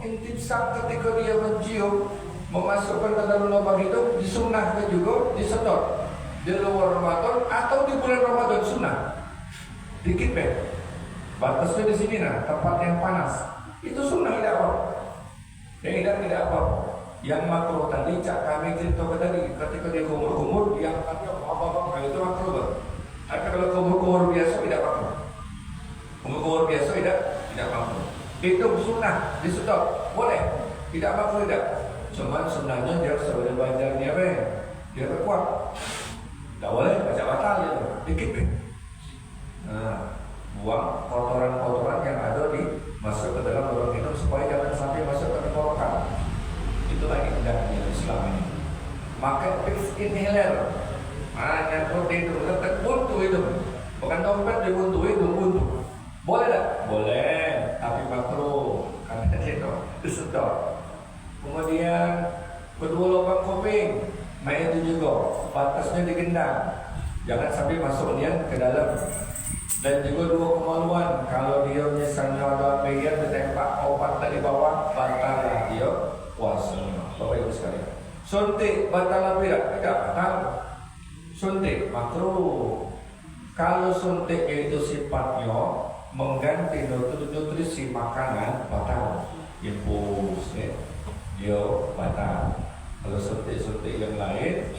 intisab ketika dia mencium, memasukkan ke dalam lubang hidung, disunnahkan juga disedot di luar Ramadan atau di bulan Ramadan, sunnah. Dikit batasnya di sini tempat yang panas. Itu sunnah, tidak apa-apa. Yang tidak apa-apa. Yang makruh tadi cak kami cerita tadi, ketika dia kumur-kumur dia angkatnya apa-apa, itu makruh. Tapi kalau kumur-kumur biasa tidak makruh. Kumur-kumur biasa tidak makruh. Itu sunnah disedot, boleh. Tidak makruh tidak. Cuman sunnahnya dia sebagai bajarnya dia kuat. Tidak boleh baca batal ya, dikit buang kotoran-kotoran yang ada di masuk ke dalam lubang hidung supaya jangan sampai masuk ke tenggorokan. Itu lagi indahnya Islam ini. Maka fix inhaler, nyangkut di hidung, letak buntu hidung, bukan dompet di buntu hidung, buntu. Boleh tak? Boleh, tapi makruh karena itu disedot. Kemudian kedua lubang kuping, itu juga batasnya digendang, jangan sampai masuk dia ke dalam. Dan juga 2 kemaluan, kalau dia misalnya ada bagian ditembak obat dari bawah, batal dia puasanya. Bapak Ibu sekalian, suntik batal apa tidak? Tidak batal. Suntik makruh. Kalau suntik itu sifatnya mengganti nutrisi makanan, batal. Infus dia batal. Kalau suntik yang lain,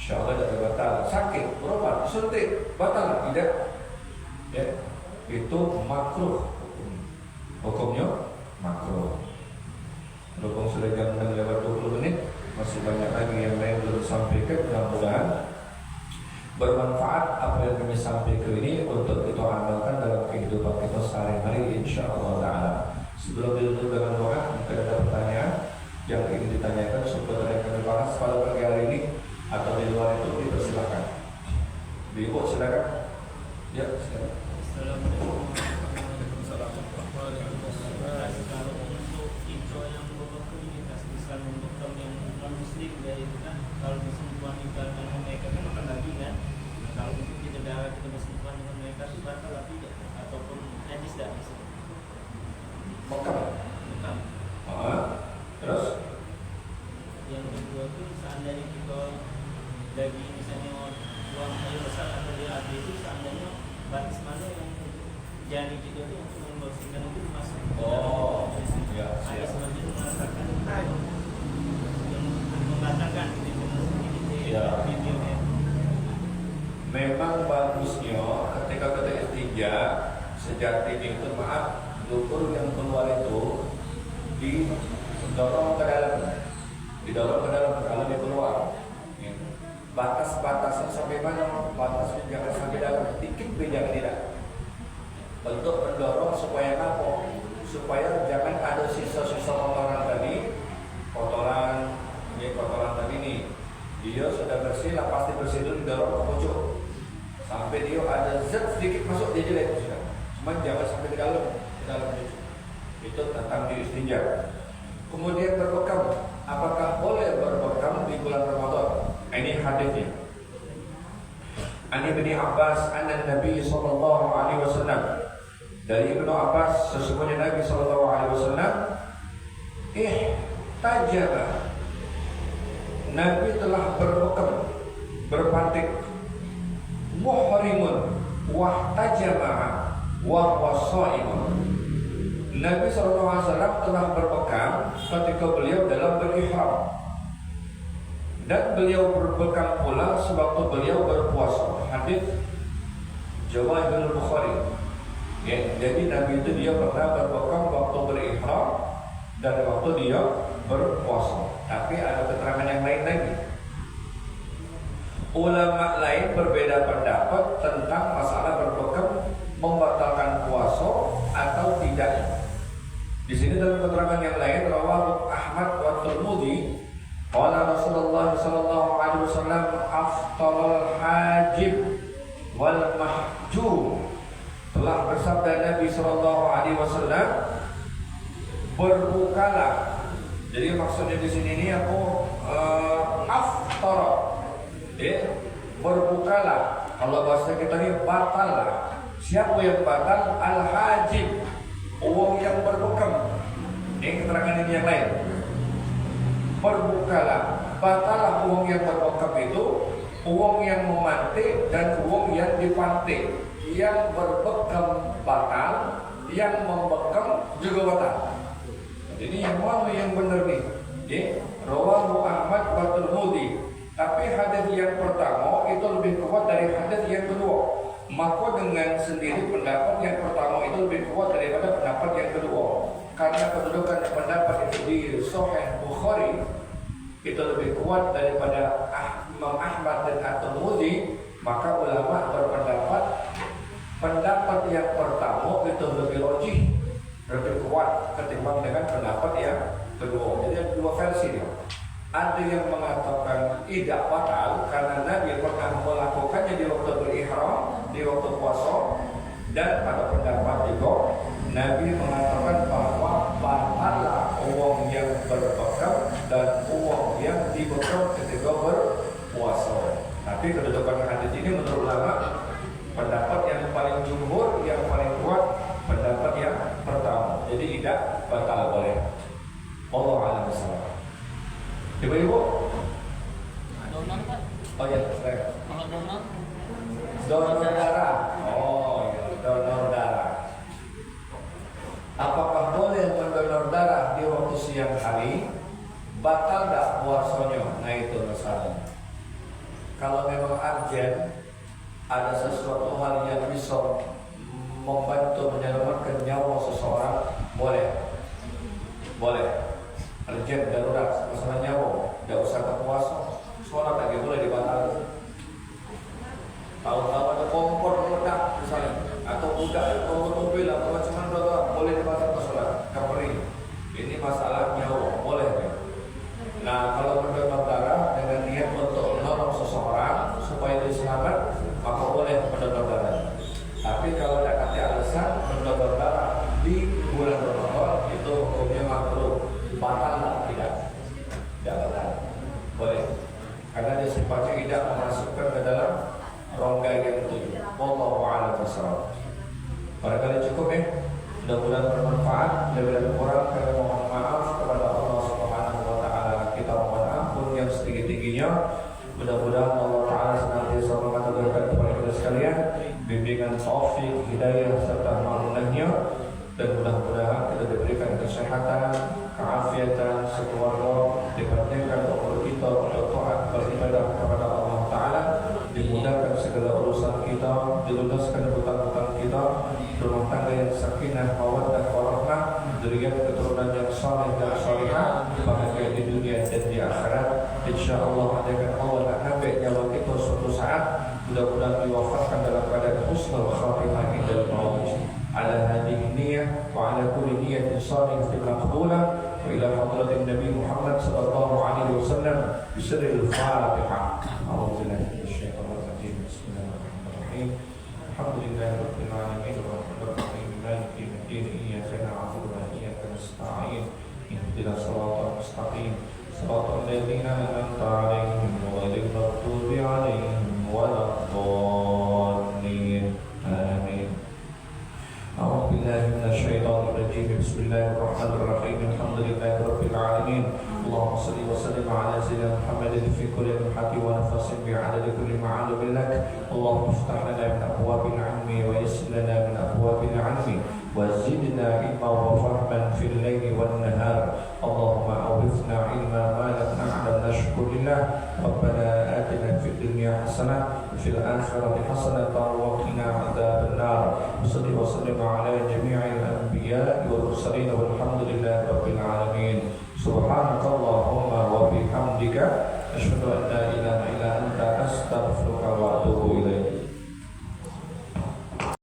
insya Allah tidak batal. Sakit berobat, suntik batal tidak? Ya, itu makruh. Hukumnya makruh. Berhubung sudah jam 6:20 menit, masih banyak lagi yang lain belum sampaikan. Mudah-mudahan bermanfaat apa yang kami sampaikan ini untuk kita amalkan dalam kehidupan kita sehari-hari, insyaallah taala. Sebelum ditutup dengan doa, jika ada pertanyaan yang ingin ditanyakan supaya kami bahas pada pagi hari ini atau di luar itu, dipersilakan. Ibu silakan. Ya, silakan. Assalamualaikum warahmatullahi wabarakatuh. Kalau untuk intro yang beberapa ini Islam untuk kaum yang non muslim dari itu kan, kalau bersentuhan dengan mereka kan akan lagi kan. Kalau untuk kita darah kita bersentuhan dengan mereka itu batal atau tidak, ataupun najis tidak bisa. Mekam. Terus yang kedua itu seandainya kita lagi misalnya buang air besar atau dia habis itu, seandainya batas mana yang jari kita itu untuk membersihkan itu masuk. Ya, ada sebagian merasakan yang membatalkan gitu ya. videonya. Memang bagusnya ketika kita istinja sejatinya itu, maaf, lumpur yang keluar itu didorong ke dalam kalau dia keluar. Batas-batasnya sampai mana? Batasnya jangan sampai dalam, dikit jangan tidak. Untuk mendorong supaya apa? Supaya jangan ada sisa-sisa kotoran tadi. Kotoran tadi nih, dia sudah bersih lah, pasti bersih dulu, didorong ke pojok sampai dia ada zat sedikit masuk, dia jelek sudah. Cuma jangan sampai ke dalam pojok. Itu tentang di istinja. Kemudian berbekam, apakah boleh berbekam di bulan Ramadan? Ini hadisnya. Ani bin Abbas anna Nabi sallallahu alaihi wasallam, dari Ibnu Abbas sesungguhnya Nabi sallallahu alaihi wasallam tajaba, Nabi telah berbekam, berpantik, muhrimun, wahtajama wa huwa shaimun. Nabi SAW telah berpegang ketika beliau dalam berihram, dan beliau berpegang pula sewaktu beliau berpuasa. Hadis Jawahirul Bukhari. Ya, jadi Nabi itu dia pernah berpegang waktu berihram dan waktu dia berpuasa. Tapi ada keterangan yang lain lagi. Ulama lain berbeda pendapat tentang masalah berpegang membatalkan puasa atau tidak. Di sini dalam keterangan yang lain, rawahu Ahmad wa Tirmidzi, qala Rasulullah sallallahu alaihi wasallam aftarul hajib wal mahjum. Telah bersabda Nabi sallallahu alaihi wasallam, berbukalah. Jadi maksudnya di sini ini aku aftara. Berbukalah. Kalau bahasa kita ini batal. Siapa yang batal? Al-hajib, uang yang berbekam. Ini keterangan ini yang lain. Berbukalah, batalah uang yang berbekam itu uang yang memantik dan uang yang dipantik. Yang berbekam batal, yang membekam juga batal. Jadi yang mana yang benar nih? Rawahu Ahmad wa Tirmidzi. Tapi hadis yang pertama itu lebih kuat dari hadis yang kedua. Maka dengan sendiri pendapat yang pertama itu lebih kuat daripada pendapat yang kedua. Karena kedudukan pendapat itu di Sahih Bukhari itu lebih kuat daripada Imam Ahmad dan At-Tirmidzi, maka ulama berpendapat pendapat yang pertama itu lebih rajih, lebih kuat ketimbang dengan pendapat yang kedua. Jadi ada dua versi dia. Ada yang mengatakan tidak batal karena Nabi pernah melakukannya di waktu berihram, di waktu puasa, dan pada pendapat juga Nabi mengatakan bahwa batallah uang yang berbekam dan uang yang dibekam ketika berpuasa. Tapi kedudukan hadis ini menurut ulama pendapat yang paling jumhur, yang paling kuat pendapat yang pertama. Jadi tidak batal boleh. Allah a'lam bishawab. Ibu-ibu, donor Pak? oh ya, saya. Kalau donor? Donor darah. Oh ya, donor darah. Apakah boleh mendonor darah di waktu siang hari? Batal tak puasanya? Nah itu masalahnya. Kalau memang urgent, ada sesuatu hal yang bisa membantu menyelamatkan nyawa seseorang, boleh. Boleh. Urgent, darurat, masalah nyawa, tidak usah ke puasa. Sholat lagi boleh dibatalkan. Tahu-tahu ada kompor meledak misalnya, atau udah kompor mobil atau macam-macam boleh dibatalkan sholat. Kapri. Ini masalah nyawa, boleh kan? Nah, kalau mendonor darah dengan niat untuk menolong seseorang supaya dia selamat, maka boleh mendonor darah. Tapi kalau tidak ada alasan mendonor darah di bulan Ramadan, itu hukumnya makruh. Batal tak? Tidak batal. Boleh. Karena dia sifatnya tidak memasukkan ke dalam rongga yang tujuh. Wallahu a'lam bishawab. Barangkali cukup ya. Mudah-mudahan bermanfaat. Lebih kurang kami mohon maaf kepada Allah Subhanahu wa taala. Kita mohon ampun yang setinggi-tingginya. Mudah-mudahan Allah taala senantiasa mengaturkan kepada kita sekalian bimbingan taufik, hidayah serta ma'unahnya. Dan mudah-mudahan kita diberikan kesehatan, keafiatan, sekeluarga, dipertemukan umur kita untuk taat beribadah kepada Allah Ta'ala, dimudahkan segala urusan kita, dilunaskan hutang-hutang kita, rumah tangga yang sakinah, mawaddah, warahmah, dzurriyyah keturunan yang saleh dan salihah, bahagia di dunia dan di akhirat. Insyaallah adakan Allah nak nabi nyawa kita suatu saat, mudah-mudahan diwafatkan dalam keadaan husnul khatimah indal maut. على هذه النية وعلى كل نية صالحة مقبولة وإلى حضرة النبي محمد صلى الله عليه وسلم بسر الفاتحة. أعوذ بالله من الشيطان الرجيم. بسم الله الرحمن الرحيم. الحمد لله رب العالمين الرحمن الرحيم مالك يوم الدين إياك نعبد وإياك نستعين اهدنا الصراط المستقيم صراط الذين أنعمت عليهم غير المغضوب عليهم ولا الضالين. آمين. أعوذ بالله من الشيطان الرجيم. Bismillahirrahmanirrahim. Alhamdulillahirabbil alamin. Allahumma shalli wa sallim ala sayyidina Muhammadin fi kulli lamhatin wa nafasin bi'adadi kulli ma'lumin lak. Allahumma iftah lana min abwabil ilmi wa yassir lana min abwabil ilmi wa zidna ilma wa fahman fil laili wan nahar. Allahumma awrithna ilma ma lam na'lam nashkurillah. Rabbana atina fid dunya hasanah wa fil akhirati hasanah wa qina adzabannar. Shalli wa sallim ala jami'il anbiya'i wal mursalin walhamdulillahi rabbil alamin. Subhanakallahumma wa bihamdika asyhadu an la ilaha illa anta